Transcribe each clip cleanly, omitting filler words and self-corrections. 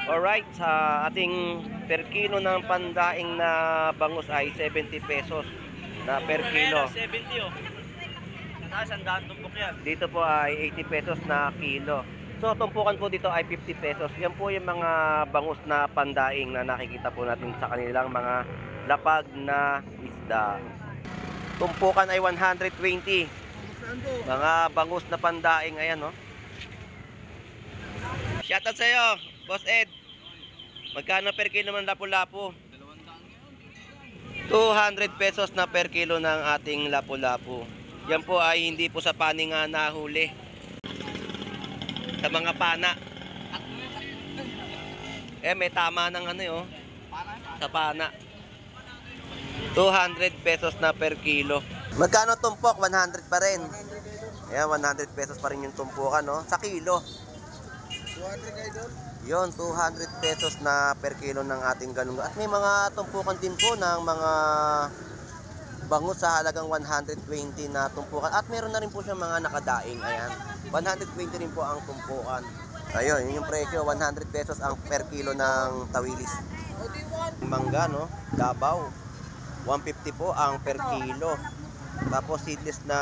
Alright, sa ating per kilo ng pandaing na bangus ay 70 pesos na per kilo. 70 oh. Mataas, ang daan tumpok yan. Dito po ay 80 pesos na kilo. So, tumpukan po dito ay 50 pesos. Yan po yung mga bangus na pandaing na nakikita po natin sa kanilang mga lapag na isda. Tumpukan ay 120. Mga bangus na pandaing, ayan, no? Shoutout sa iyo, Boss Ed. Magkano per kilo ng lapu-lapu? 200 pesos na per kilo ng ating lapu-lapu. Yan po ay hindi po sa paninga nahuli. Sa mga pana. May tama ng ano yun, sa pana. 200 pesos na per kilo. Magkano tumpok? 100 pa rin. Ayan, 100 pesos pa rin yung tumpukan, no? Sa kilo. 200 idol? Yon, 200 pesos na per kilo ng ating galunggong. At may mga tumpukan din po ng mga bangus sa halagang 120 na tumpukan. At meron na rin po siya mga nakadaing. Ayan, 120 rin po ang tumpukan. Ayun, yun yung presyo, 100 pesos ang per kilo ng tawilis. Mangga, no? Dabaw, 150 po ang per kilo. Tapos seedless na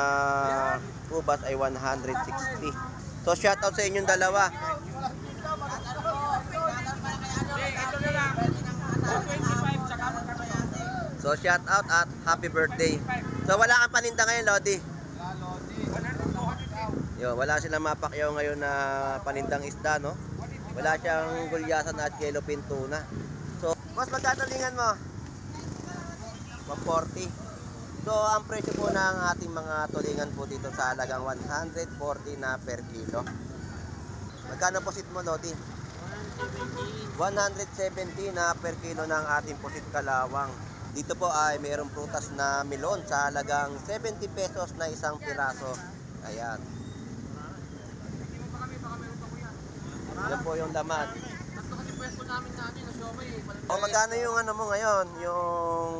ubas ay 160. So shoutout sa inyong dalawa. So shout out at happy birthday. So wala kang paninda ngayon, Lodi. Yo, wala silang mapakyaw ngayon na panindang isda, no? Wala siyang gulyasan at yellow pintuna. So, mas magkatalingan mo? 140. So, ang presyo po ng ating mga tulingan po dito sa halagang 140 na per kilo. Magkano posit mo, Lodi? 170 na per kilo ng ating pusit kalawang. Dito po ay mayroong prutas na melon sa halagang 70 pesos na isang piraso. Ayan. Yan po yung laman. O magkano yung ano mo ngayon? Yung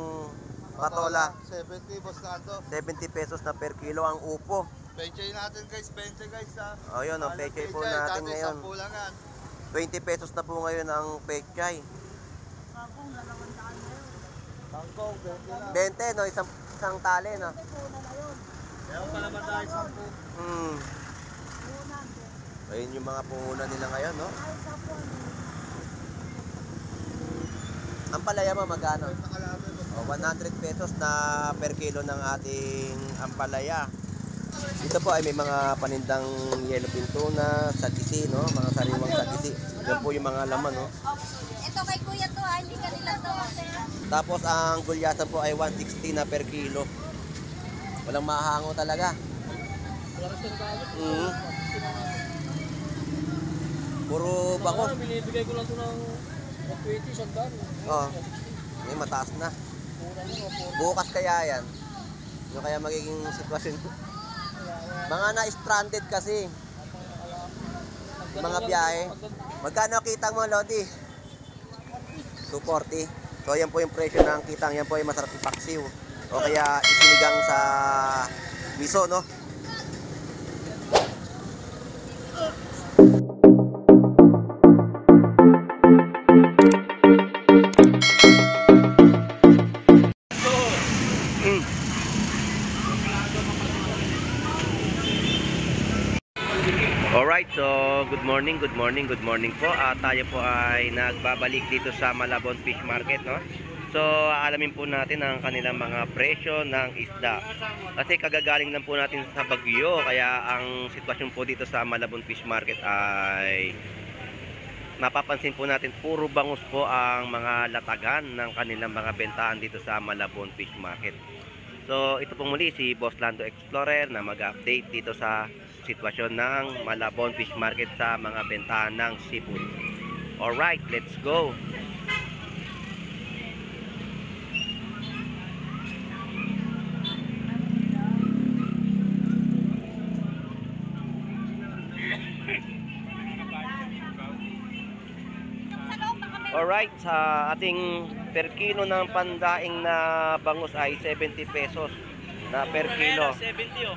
patola? 70 boss Nando. 70 pesos na per kilo ang upo. Pechay natin guys, 20 guys ha. O yun, ang pechay po natin ngayon. 10 lang yan. 20 pesos na po ngayon ang pechay. Tangkong, 20 lang. 20, no? Isang tali, no? Meron pa naman tayo 10. Ayun yung mga puhunan nila ngayon, no? Ang palaya mo, magkano? O, 100 pesos na per kilo ng ating ampalaya. Dito po ay may mga panindang yellow pintuna, sagisi, no? Mga sariwang sagisi. Yan po yung mga laman, no? Ito kay kuya to ha, hindi ka nila to. Tapos ang gulyasan po ay 160 na per kilo. Walang mahango talaga. Puro bangus. Binibigay ko lang ito ng 20, sandaan. Oo. May mataas na. Bukas kaya yan. Yung kaya magiging sitwasyon. Mga na-stranded kasi. Mga biyahe. Magkano kitang mo, Lodi? 240. So yan po yung presyo ng kitang. Yan po ay masarap ipaksiw. O kaya isinigang sa miso, no? Alright, so good morning po. Tayo po ay nagbabalik dito sa Malabon Fish Market, no? So, alamin po natin ang kanilang mga presyo ng isda. Kasi kagagaling lang po natin sa bagyo, kaya ang sitwasyon po dito sa Malabon Fish Market ay napapansin po natin puro bangus po ang mga latagan ng kanilang mga bentahan dito sa Malabon Fish Market. So, ito po muli si Boss Lando Explorer na mag-update dito sa sitwasyon ng Malabon Fish Market sa mga bentahan ng seafood. Alright, let's go! Alright, sa ating per kilo ng pandaing na bangus ay 70 pesos na per kilo. 70 oh.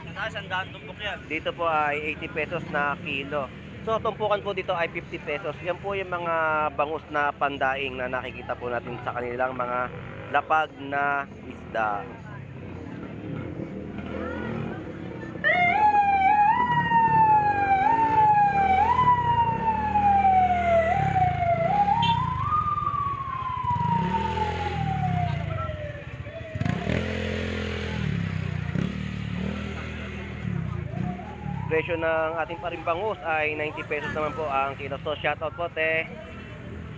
Mataas, ang daan tumpok yan. Dito po ay 80 pesos na kilo. So, tumpukan po dito ay 50 pesos. Yan po yung mga bangus na pandaing na nakikita po natin sa kanilang mga lapag na isda. Presyo ng ating parimbangus ay 90 pesos naman po ang kilo. So, shoutout po, te.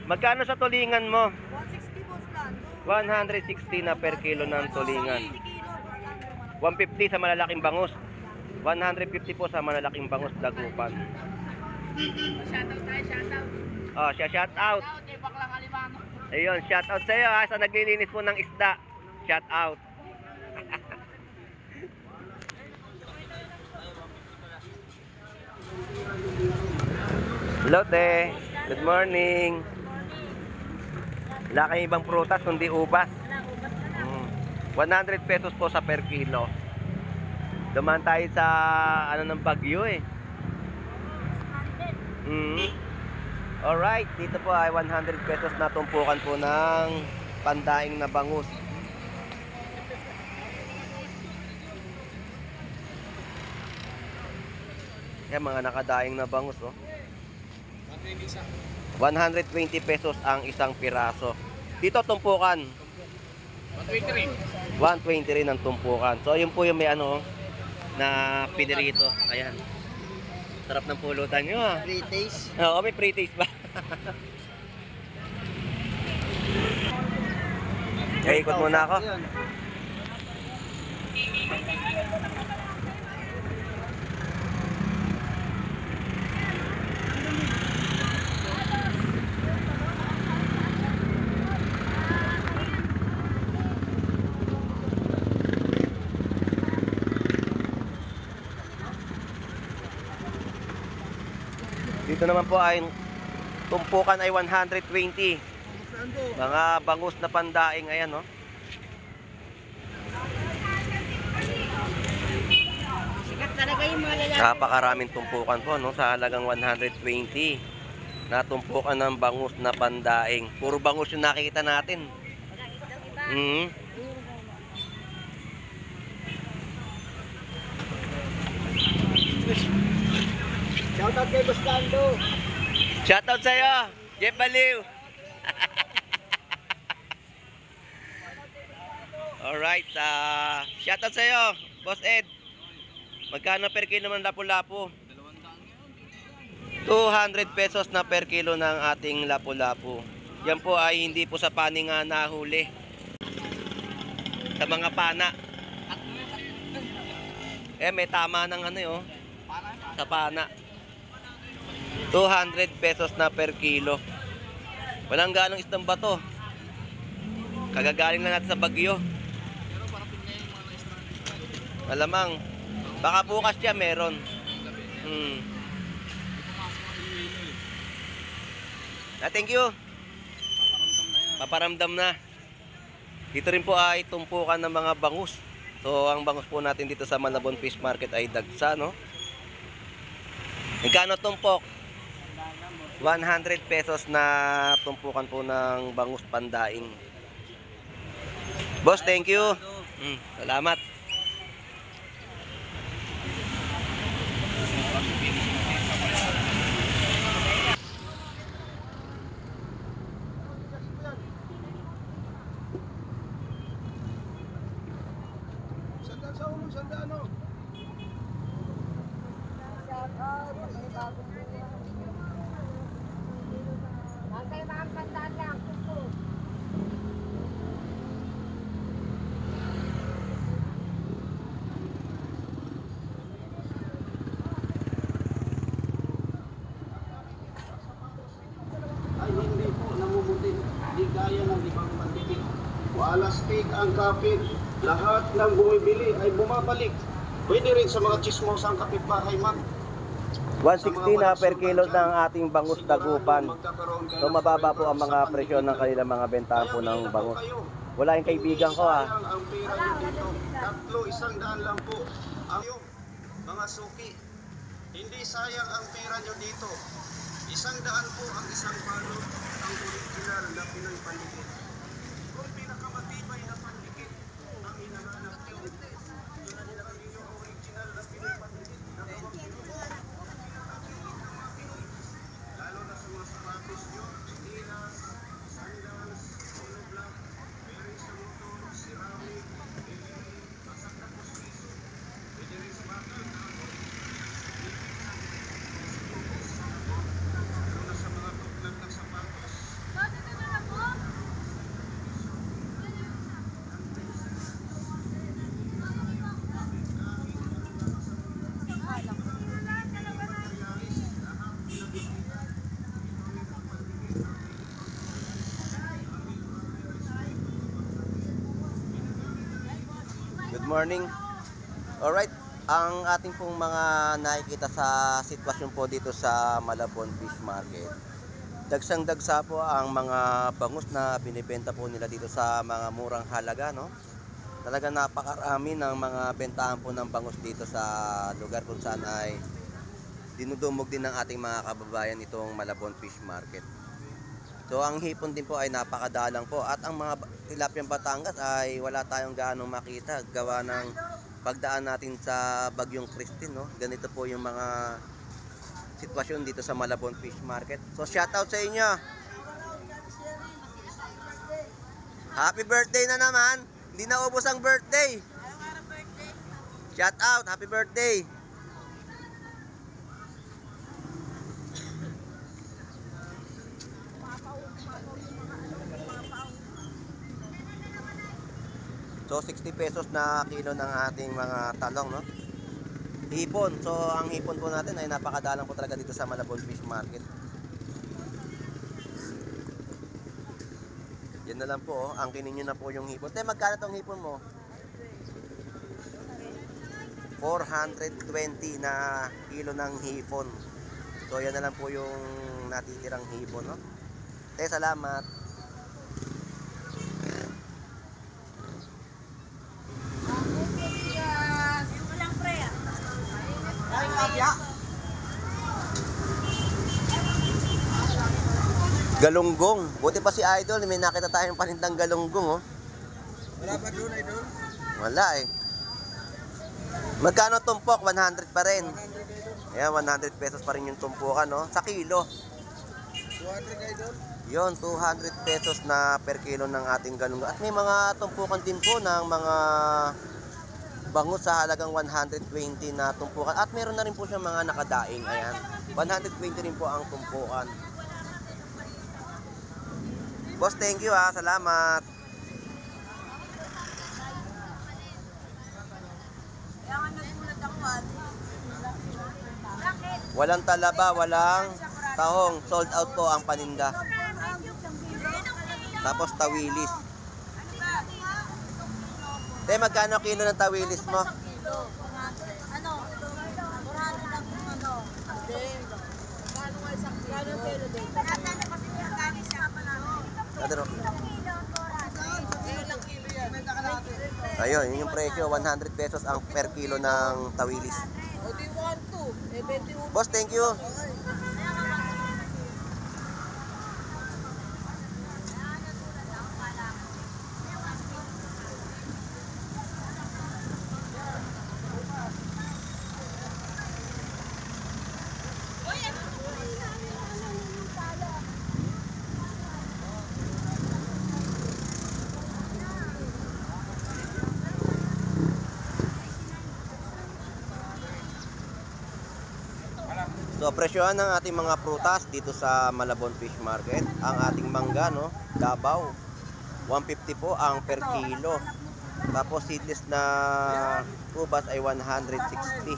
Magkano sa tulingan mo? 160 boss lang. 160 na per kilo ng tulingan. 150 sa malalaking bangus. 150 po sa malalaking bangus, dagupan. Shoutout tayo, shoutout. Oh, shoutout. Kay Baklang Alimano. Ayun, shoutout sa iyo ha, sa naglilinis po ng isda. Shoutout. Hello, te. Good morning. Wala kayong ibang prutas, kundi ubas. 100 pesos po sa per kilo. Dumaan tayo sa ano ng Bagyo eh. Alright, dito po ay 100 pesos na tumpukan po ng pandaing na bangus. Yan, mga nakadaing na bangus, oh. 120 pesos ang isang piraso. Dito tumpukan. 120 rin ang tumpukan. So, yun po yung may ano, na pinirito. Ayan. Sarap ng pulutan nyo, ah. Pre-taste. Oo, may pre-taste ba? Kaya ikot muna ako. Dito naman po ay tumpukan ay 120. Mga bangus na pandaing, ayan, no. Sikat talaga yung mga lalaki. Napakaraming tumpukan po, no, sa halagang 120 na tumpukan ng bangus na pandaing. Puro bangus yung nakikita natin. Shoutout kay Boss Lando. Shoutout sa'yo, Jeff Baliw. Alright, shoutout sa'yo, Boss Ed. Magkano per kilo ng lapu-lapu? 200 pesos na per kilo ng ating lapu-lapu. Yan po ay hindi po sa paninga nahuli. Sa mga pana. May tama ng ano, oh. Sa pana. 200 pesos na per kilo. Walang ganong isdang bato. Kagagaling lang natin sa Bagyo. Malamang. Baka bukas siya meron. Thank you. Paparamdam na. Dito rin po ay tumpukan ng mga bangus. So, ang bangus po natin dito sa Malabon Fish Market ay dagsa, no? Magkano tumpok? 100 pesos na tumpukan po ng bangus pandaing. Boss, thank you. Salamat. Masay mga pandaan lang. Ay hindi po namumuti. Di gaya ng ibang pandinig. Walastik ang kapit. Lahat ng bumibili ay bumabalik. Pwede rin sa mga chismosang kapitbahay, ma'am. 160 na per kilo ng ating bangus dagupan. So mababa po ang mga presyo ng kanilang mga bentahan po ng bangus. Wala yung kaibigan ko, ah. Ang pera nyo dito. Tatlo, 100 lang po. Ang mga suki. Hindi sayang ang pera nyo dito. 100 po ang isang balot ang original na Pinoy Pandikit. Kung pinakamatibay na pandikit ang hinahanap nyo, hinahanap ninyo ang original na Pinoy Pandikit na lalo na sa mga sapatos nyo, chinelas, sandals, monoblock, bearing sa motor, ceramic, basak na posliso, pwede rin sa bakal na lalo na sa mga tuklag ng sapatos. Good morning. Alright, ang ating pong mga nakikita sa sitwasyon po dito sa Malabon Fish Market. Dagsang-dagsa po ang mga bangus na binibenta po nila dito sa mga murang halaga, no? Talaga napakarami ng mga bentahan po ng bangus dito sa lugar kung saan ay dinudumog din ng ating mga kababayan itong Malabon Fish Market. So ang hipon din po ay napakadalang po at ang mga tilapiyang Batangas ay wala tayong gaanong makita gawa ng pagdaan natin sa Bagyong Christine, no? Ganito po yung mga sitwasyon dito sa Malabon Fish Market. So shoutout sa inyo. Happy birthday na naman. Hindi na ubos ang birthday. Shoutout, happy birthday. So 60 pesos na kilo ng ating mga talong, no? Hipon. So ang hipon po natin ay napakadalang po talaga dito sa Malabon Fish Market. Yan na lang po, oh. Angkinin nyo na po yung hipon. Te, magkano tong hipon mo? 420 na kilo ng hipon. So yan na lang po yung natitirang hipon, no? Te, salamat. Galunggong. Buti pa si Idol, may nakita tayong panindang galunggong, oh. Wala pa doon, Idol? Wala eh. Magkano tumpok? 100 pa rin. Ayan, 100 pesos pa rin yung tumpukan, no? Sa kilo. 200, Idol? Yon, 200 pesos na per kilo ng ating galunggong. At may mga tumpukan din po ng mga bangus sa halagang 120 na tumpukan. At meron na rin po siyang mga nakadaing. Ayan. 120 rin po ang tumpukan. Boss, thank you ha. Salamat. Walang talaba, walang tahong. Sold out po ang paninda. Tapos tawilis. Te, magkano kilo ng tawilis mo? Ano? 400 lang yung ano. Gano'n nga isang kilo? Gano'n kilo din? Gano'n kasi yung gamis siya pa namin. Adero. Ilang kilo yan? Benta ka natin. Ayun, yun yung presyo. 100 pesos ang per kilo ng tawilis. O di 1, 2. Eh, 21. Boss, thank you. So presyohan ng ating mga prutas dito sa Malabon Fish Market. Ang ating mangga, no, Davao, 150 po ang per kilo. Tapos seedless na ubas ay 160.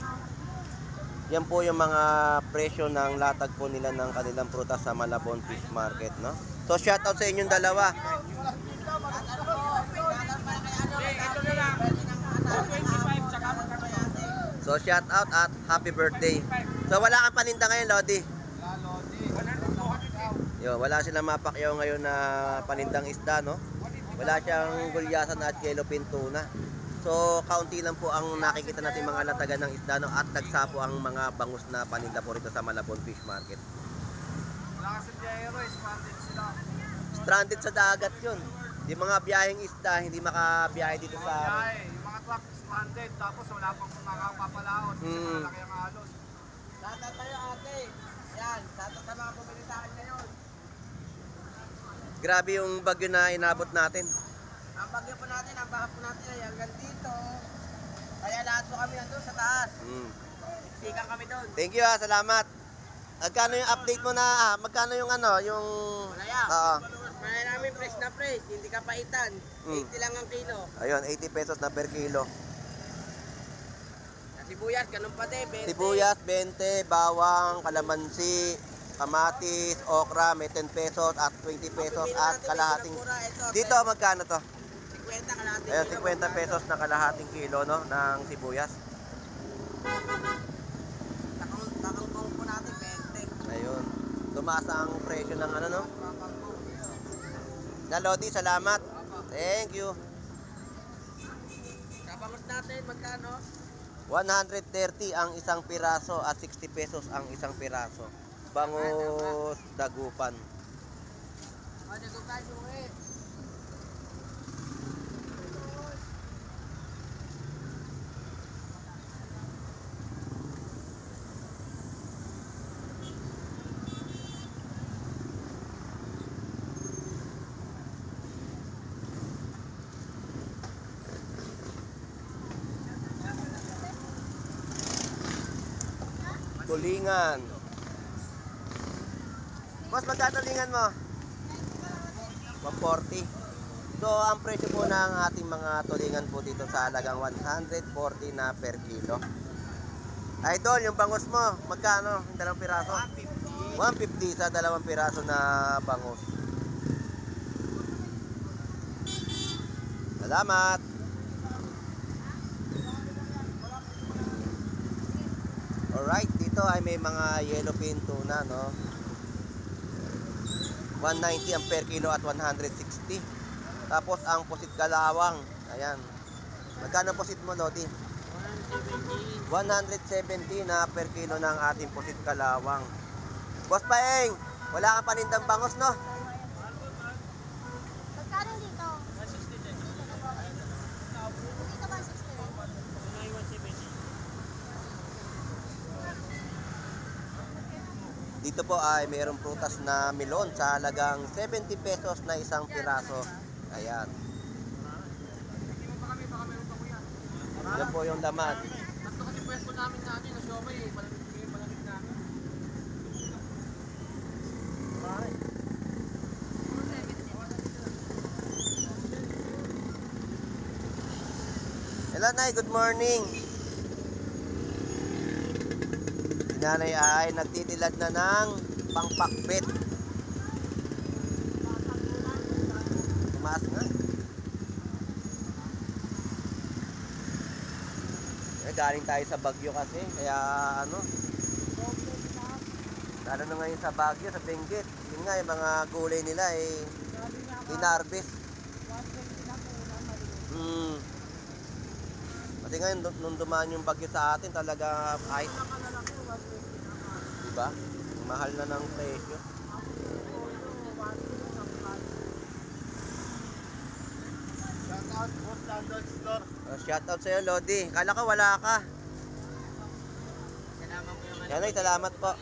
Yan po yung mga presyo ng latag po nila ng kanilang prutas sa Malabon Fish Market, no. So shoutout sa inyong dalawa. So shout out at happy birthday. So wala kang paninda ngayon, Lodi. Yo, wala silang mapakyaw ngayon na panindang isda, no? Wala siyang gulyasan at yellow pin tuna. So, kaunti lang po ang nakikita natin mga latagan ng isda, no? At nagsapo ang mga bangus na paninda po rito sa Malabon Fish Market. Wala kasi biyahero, stranded sila. Stranded sa dagat yun. Yung mga biyaheng isda, hindi makabiyahe dito sa... Yung mga truck stranded, tapos wala pang makapapalaot kasi malaki ang halos. Tata tayo ate. Yan, tata sa mga bumili sa akin ngayon. Grabe yung bagyo na inabot natin. Ang bagyo po natin, ang baha po natin ay hanggang dito. Kaya lahat po kami nandun sa taas. Sigang kami doon. Thank you salamat. Magkano yung update mo na, magkano yung ano, yung... Malaya. Oo. Malaya namin fresh na fresh, hindi ka paitan. 80 lang ang kilo. Ayun, 80 pesos na per kilo. Sa sibuyas, ganun pa din, 20. Sibuyas, 20, bawang, kalamansi, kamatis, okra, may 10 pesos at 20 pesos at kalahating... Dito, magkano to? 50 kalahating Ayun, kilo. 50 pesos na kalahating kilo, no, ng sibuyas. Kakangkong po natin, 20. Ayun. Tumaas ang presyo ng ano, no? Na Lodi, salamat. Thank you. Kapangos natin, magkano? 130 ang isang piraso at 60 pesos ang isang piraso. Bangus dagupan. Ano kung tayo eh? Tulingan. Boss, magkano tulingan mo? 140. So, ang presyo po ng ating mga tulingan po dito sa halagang 140 na per kilo. Idol, yung bangus mo, magkano? Yung dalawang piraso? 150 sa dalawang piraso na bangus. Salamat. Alright, dito ay may mga yellowfin tuna, no? 190 ang per kilo at 160. Tapos ang pusit kalawang, ayan. Magkano pusit mo, Lodi? 170 na per kilo ng ating pusit kalawang. Boss Paeng, wala kang panindang bangos, no? Magkano dito? 160 din. Dito 160 din. Dito po ay mayroong prutas na melon sa halagang 70 pesos na isang piraso. Ayan. Yan po yung laman. Tatlo kasi pwesto namin na ano, na siomay eh. Malamig na. Hello, Nay. Good morning. Si Nanay ay nagtitilad na ng pangpakbet. Tumaas nga. Galing tayo sa Baguio kasi, kaya ano, lalo na ngayon sa Baguio, sa Benguet, yun nga yung mga gulay nila eh, inarbis. Kasi ngayon, nung dumaan yung Baguio sa atin, talaga ay, diba? Mahal na ng presyo. Shout out sa'yo, Lodi. Kala ko wala ka. Salamat po yung Yan ay, salamat po.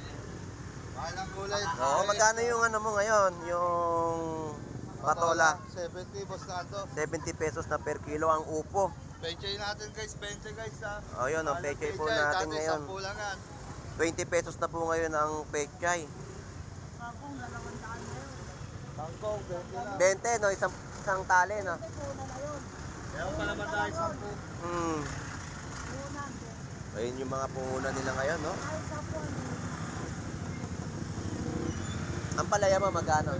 mahal ng gulay. Oo, magkano yung ano mo ngayon? Yung patola. 70 boss na ito. 70 pesos na per kilo ang upo. Penchay natin guys, penchay guys ha. O yun, ang pechay po natin ngayon. 10 lang yan. 20 pesos na po ngayon ang pechay. Bangkong, 20 lang. 20, no? Isang tali, no? Meron pa naman tayo 10. Ayun yung mga puhunan nila ngayon, no? Ang palaya mo, magkano?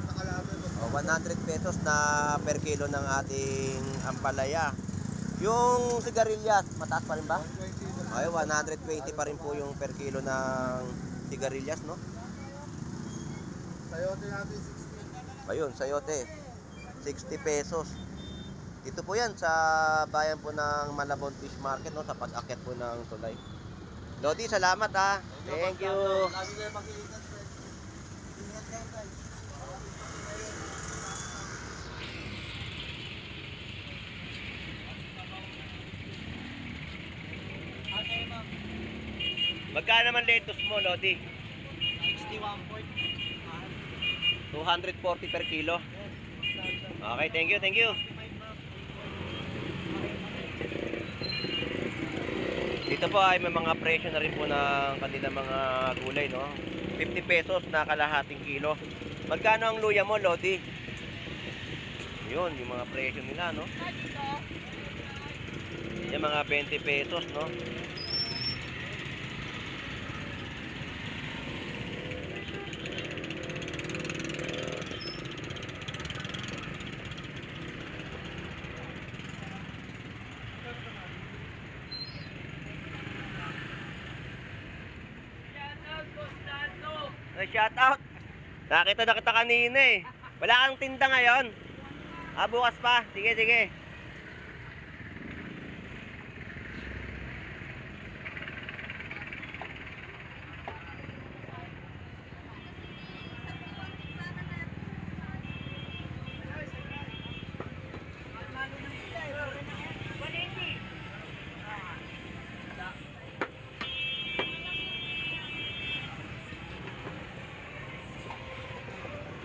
O, 100 pesos na per kilo ng ating ampalaya. Yung sigarilyas, mataas pa rin ba? Ay, 120 pa rin po yung per kilo ng sigarilyas, no? Sayote natin 60. Ayun, sayote. 60 pesos. Dito po yan sa bayan po ng Malabon Fish Market, no, sa pag-akyat po ng tulay. Lodi, salamat ha. Thank you. Lagi kayo mag-iingat, friend. Ingat kayo, guys. Magkano naman lettuce mo, Lodi? 61 240 per kilo. Okay, thank you, thank you. Dito po ay may mga presyo na rin po ng kanilang mga gulay, no? 50 pesos na kalahating kilo. Magkano ang luya mo, Lodi? Yun, yung mga presyo nila, no? Yung mga 20 pesos, no? Ay, shout out. Nakita na kita kanina eh. Wala kang tinda ngayon. Ah, bukas pa. Sige, sige.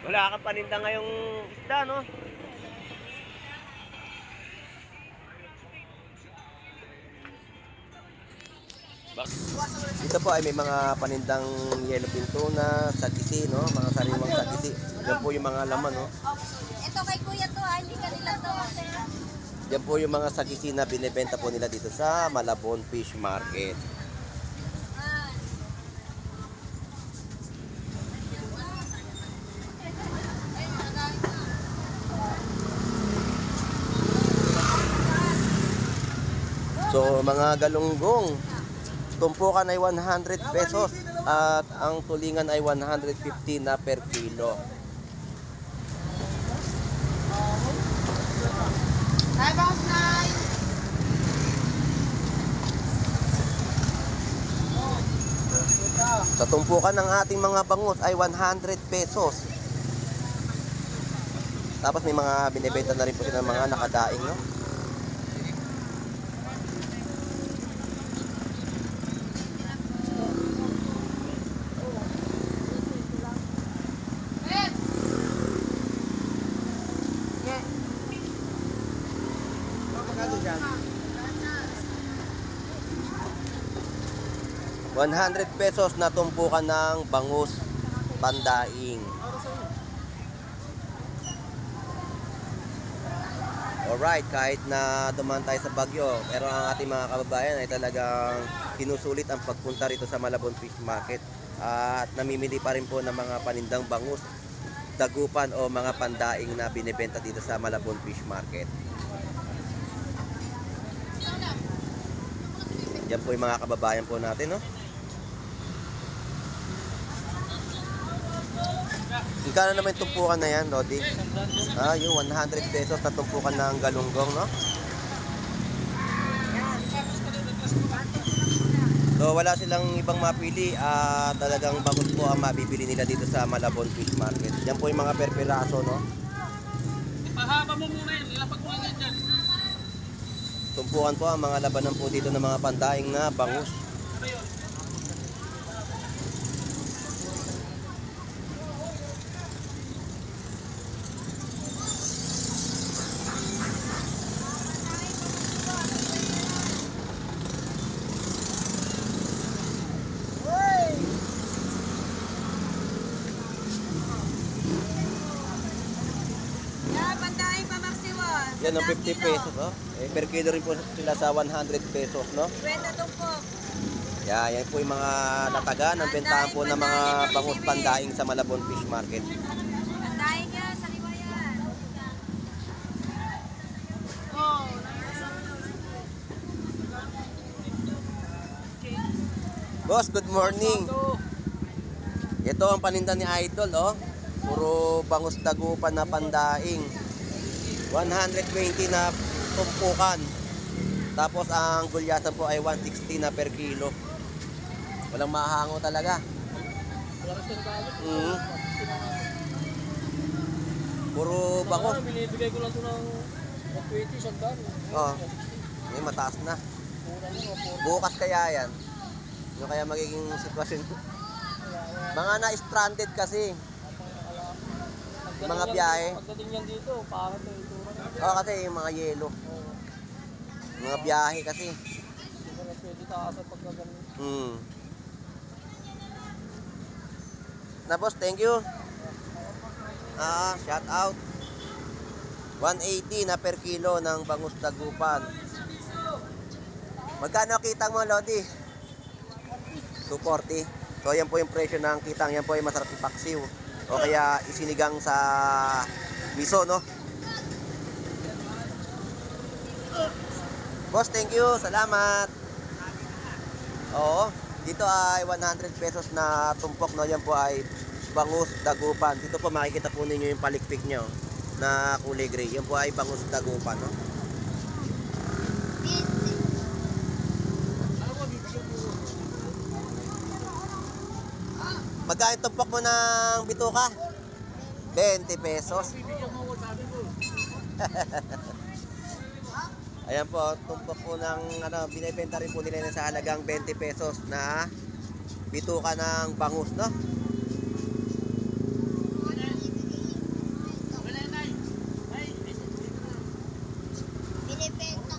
Wala kang paninda ngayong isda, no? Dito po ay may mga panindang yellowfin tuna, sagisi, no? Mga sariwang sagisi. Yan po yung mga laman, no? Ito kay kuya to ha, hindi kanila to. Yan po yung mga sagisi na binibenta po nila dito sa Malabon Fish Market. So mga galunggong, tumpukan ay 100 pesos at ang tulingan ay 150 na per kilo. Hi, boss nine. Sa tumpukan ng ating mga bangus ay 100 pesos. Tapos may mga binibenta na rin po sila ng mga nakadaing, no? ₱100 na tumpukan ng bangus pandaing. Alright, kahit na dumaan tayo sa bagyo, pero ang ating mga kababayan ay talagang sinusulit ang pagpunta rito sa Malabon Fish Market. At namimili pa rin po ng mga panindang bangus, dagupan o mga pandaing na binibenta dito sa Malabon Fish Market. Yan po yung mga kababayan po natin, no? Magkano naman yung tumpukan na yan, Lodi? Ah, yung 100 pesos na tumpukan ng galunggong, no? So, wala silang ibang mapili. Talagang bangus po ang mabibili nila dito sa Malabon Fish Market. Yan po yung mga per piraso, no? Pahaba mo muna yun, ilapag mo yan dyan. Tumpukan po ang mga labanan po dito ng mga pandaing na bangus. Yan ang 50 pesos, no? Eh, per kilo rin po sila sa 100 pesos, no? Kwenta to po. Yan po yung mga nataga ng bentahan po ng mga bangus pandaing sa Malabon Fish Market. Pandayin niya, sa liwa yan. Boss, good morning. Ito ang paninda ni Idol, oh. Puro bangus dagupan na pandaing. 120 na tumpukan. Tapos ang gulyasan po ay 160 na per kilo. Walang mahango talaga. Puro bangos. Binibigay ko lang ito ng 120, sandaan. Oo. May mataas na. Bukas kaya yan. Yung kaya magiging sitwasyon. Mga na-stranded kasi. Mga biyahe. Pagdating yan dito, parang ito itura. Oo, kasi yung mga yelo. Mga biyahe kasi. Hindi ko na pwede taasan pagka ganun. Na boss, thank you. Shout out. 180 na per kilo ng bangus dagupan. Magkano kitang mo, Lodi? 240. So yan po yung presyo ng kitang. Yan po ay masarap ipaksiw. O kaya isinigang sa miso, no? Boss, thank you. Salamat. Oo. Dito ay 100 pesos na tumpok, no? Yan po ay bangus dagupan. Dito po makikita po ninyo yung palikpik nyo na kulay gray. Yan po ay bangus dagupan, no? Magkano tumpok mo ng bituka? 20 pesos. Ayan po, tumpok po ng binibenta rin po nila sa halagang 20 pesos na bituka ng bangus, no? Binibenta.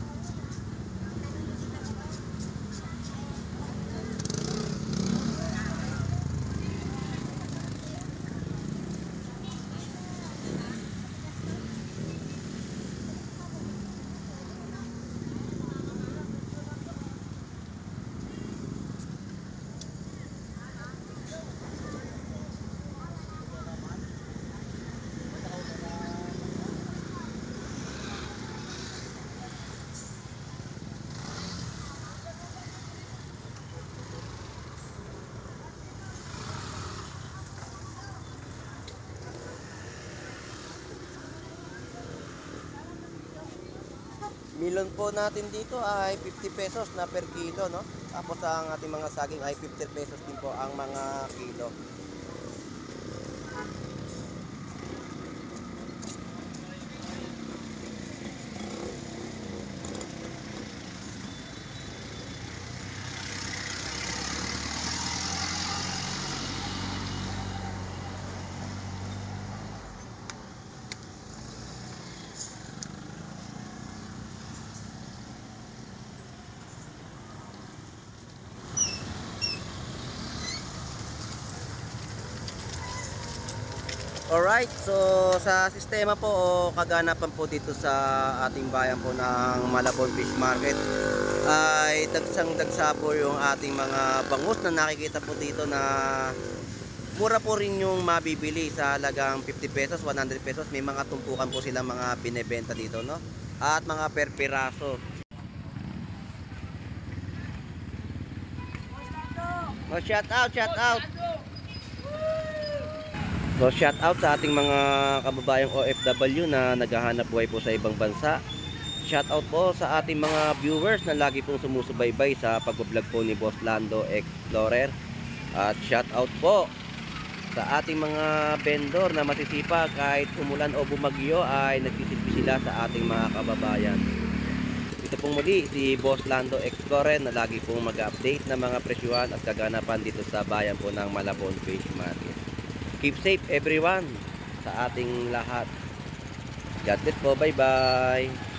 Milon po natin dito ay 50 pesos na per kilo, no? Tapos ang ating mga saging ay 50 pesos din po ang mga kilo. Alright, so sa sistema po o kaganapan po dito sa ating bayan po ng Malabon Fish Market ay dagsang-dagsa po yung ating mga bangus na nakikita po dito na mura po rin yung mabibili sa halagang 50 pesos, 100 pesos. May mga tumpukan po sila mga binebenta dito, no? At mga per piraso. Oh, shout out, shout out. So shout out sa ating mga kababayang OFW na naghahanap buhay po sa ibang bansa. Shout out po sa ating mga viewers na lagi pong sumusubaybay sa pag-vlog po ni Boss Lando Explorer. At shout out po sa ating mga vendor na masisipag kahit umulan o bumagyo ay nagsisilbi sila sa ating mga kababayan. Ito pong muli si Boss Lando Explorer na lagi pong mag-update ng mga presyuhan at kaganapan dito sa bayan po ng Malabon Fish Market. Keep safe everyone sa ating lahat. God bless po. Bye bye.